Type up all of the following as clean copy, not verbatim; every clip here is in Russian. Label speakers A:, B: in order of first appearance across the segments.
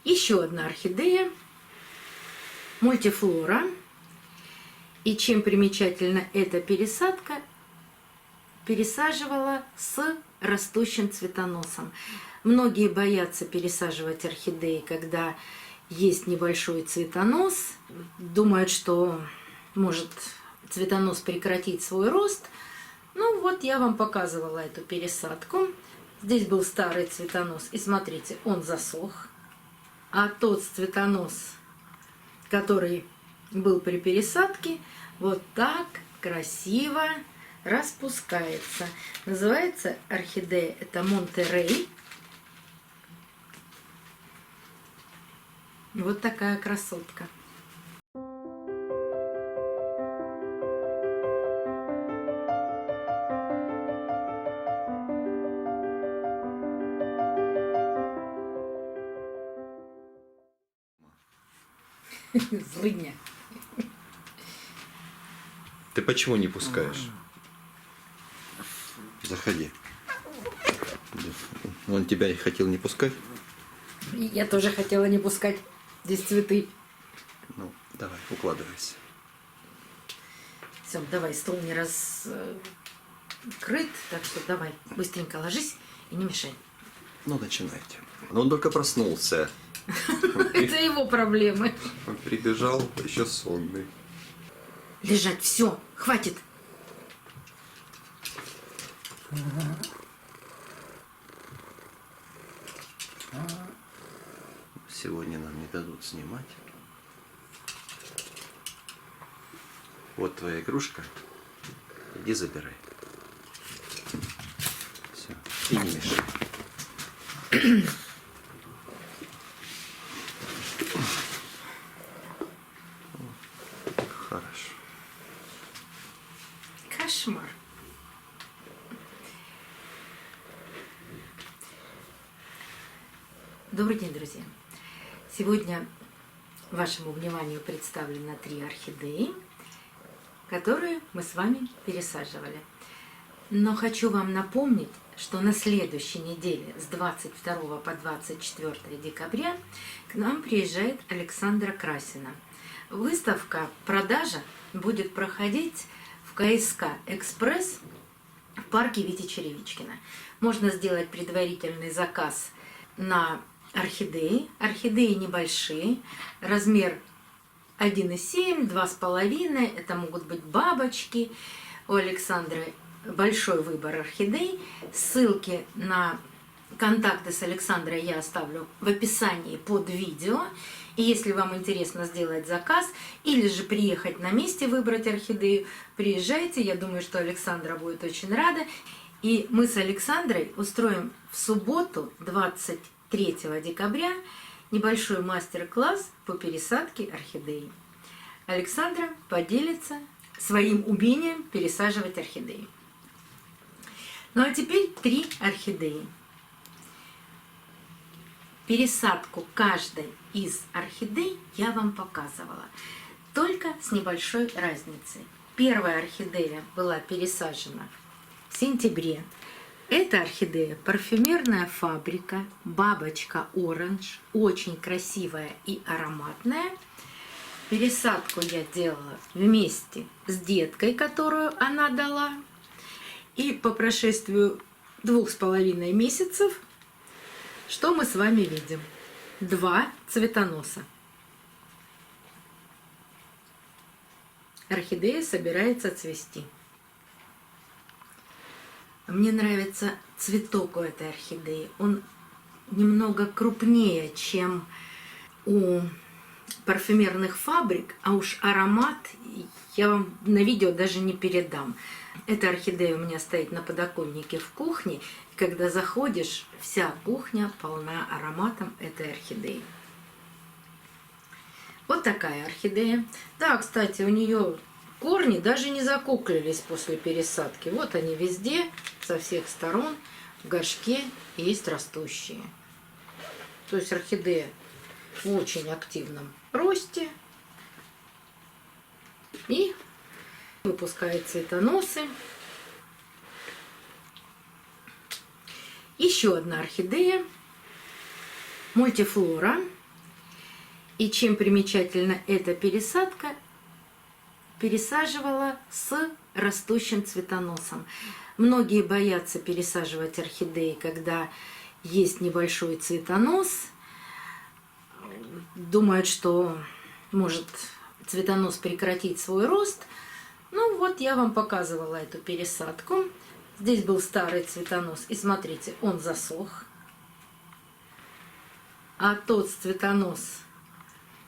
A: Еще одна орхидея, мультифлора. И чем примечательна эта пересадка, пересаживала с растущим цветоносом. Многие боятся пересаживать орхидеи, когда есть небольшой цветонос. Думают, что может цветонос прекратить свой рост. Ну вот я вам показывала эту пересадку. Здесь был старый цветонос. И смотрите, он засох. А тот цветонос, который был при пересадке, вот так красиво распускается. Называется орхидея это Монтерей. Вот такая красотка. Злыдня.
B: Ты почему не пускаешь? Заходи. Он тебя хотел не пускать?
A: Я тоже хотела не пускать. Здесь цветы.
B: Ну, давай, укладывайся.
A: Все, давай, стол не раскрыт, так что давай, быстренько ложись и не мешай.
B: Ну, начинайте. Но он только проснулся.
A: Это его проблемы.
B: Он прибежал, еще сонный.
A: Лежать, все, хватит.
B: Сегодня нам не дадут снимать. Вот твоя игрушка. Иди забирай. Все. И не мешай. Хорошо.
A: Кошмар. Добрый день, друзья. Сегодня вашему вниманию представлено 3 орхидеи, которые мы с вами пересаживали. Но хочу вам напомнить, что на следующей неделе с 22 по 24 декабря к нам приезжает Александра Красина. Выставка «Продажа» будет проходить в КСК «Экспресс» в парке Вити Черевичкина. Можно сделать предварительный заказ на орхидеи. Орхидеи небольшие, размер 1,7, 2,5. Это могут быть бабочки. У Александры большой выбор орхидей. Ссылки на контакты с Александрой я оставлю в описании под видео. И если вам интересно сделать заказ или же приехать на месте выбрать орхидею, приезжайте. Я думаю, что Александра будет очень рада. И мы с Александрой устроим в субботу, 23 декабря, небольшой мастер-класс по пересадке орхидеи. Александра поделится своим умением пересаживать орхидеи. Ну а теперь 3 орхидеи. Пересадку каждой из орхидей я вам показывала, только с небольшой разницей. Первая орхидея была пересажена в сентябре. Эта орхидея парфюмерная фабрика, бабочка оранж, очень красивая и ароматная. Пересадку я делала вместе с деткой, которую она дала. И по прошествию 2,5 месяцев, что мы с вами видим? 2 цветоноса. Орхидея собирается цвести. Мне нравится цветок у этой орхидеи. Он немного крупнее, чем у парфюмерных фабрик, а уж аромат я вам на видео даже не передам. Эта орхидея у меня стоит на подоконнике в кухне. Когда заходишь, вся кухня полна ароматом этой орхидеи. Вот такая орхидея. Да, кстати, у нее корни даже не закуклились после пересадки. Вот они везде, со всех сторон, в горшке есть растущие. То есть орхидея в очень активном росте. И выпускает цветоносы. Еще одна орхидея, мультифлора. И чем примечательна эта пересадка, пересаживала с растущим цветоносом. Многие боятся пересаживать орхидеи, когда есть небольшой цветонос. Думают, что может цветонос прекратить свой рост. Ну вот я вам показывала эту пересадку. Здесь был старый цветонос. И смотрите, он засох. А тот цветонос,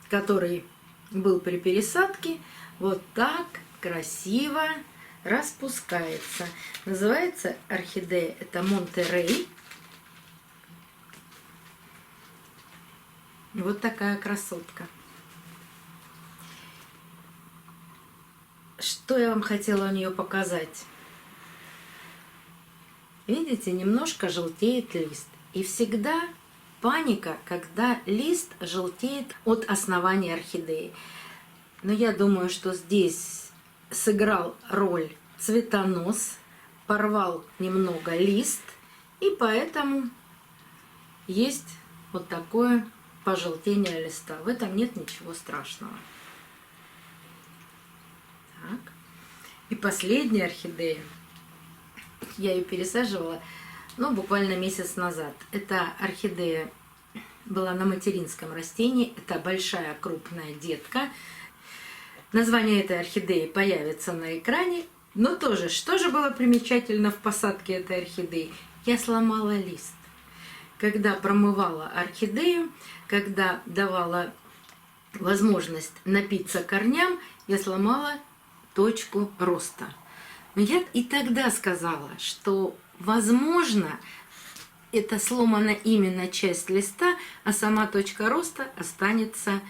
A: который был при пересадке, вот так красиво распускается. Называется орхидея это Монтерей. Вот такая красотка. Что я вам хотела у нее показать? Видите, немножко желтеет лист. И всегда паника, когда лист желтеет от основания орхидеи. Но я думаю, что здесь сыграл роль цветонос, порвал немного лист, и поэтому есть вот такое пожелтение листа. В этом нет ничего страшного. Так. И последняя орхидея. Я ее пересаживала, ну, буквально месяц назад. Эта орхидея была на материнском растении. Это большая крупная детка. Название этой орхидеи появится на экране. Но тоже, что же было примечательно в посадке этой орхидеи? Я сломала лист. Когда промывала орхидею, когда давала возможность напиться корням, я сломала точку роста. Но я и тогда сказала, что, возможно, это сломана именно часть листа, а сама точка роста останется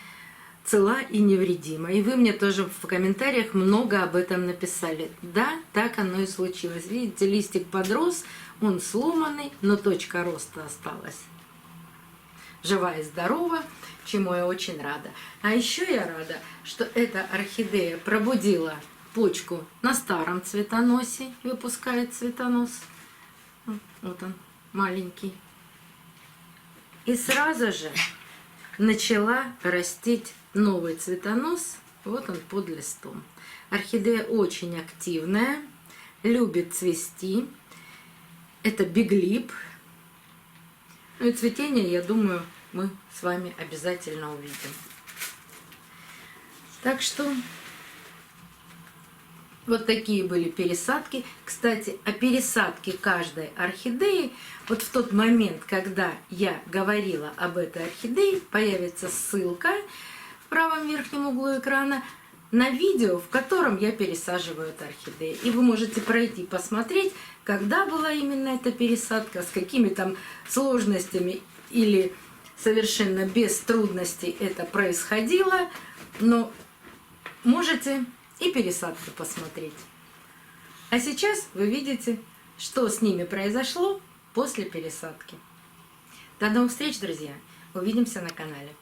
A: цела и невредима. И вы мне тоже в комментариях много об этом написали. Да, так оно и случилось. Видите, листик подрос, он сломанный, но точка роста осталась жива и здорова, чему я очень рада. А еще я рада, что эта орхидея пробудила почку на старом цветоносе, выпускает цветонос. Вот он, маленький. И сразу же начала растить новый цветонос. Вот он под листом. Орхидея очень активная, любит цвести. Это биглип. Ну и цветение, я думаю, мы с вами обязательно увидим. Так что вот такие были пересадки. Кстати, о пересадке каждой орхидеи, вот в тот момент, когда я говорила об этой орхидее, появится ссылка в правом верхнем углу экрана на видео, в котором я пересаживаю эту орхидею. И вы можете пройти, посмотреть, когда была именно эта пересадка, с какими там сложностями или совершенно без трудностей это происходило. Но можете и пересадку посмотреть. А сейчас вы видите, что с ними произошло после пересадки. До новых встреч, друзья! Увидимся на канале.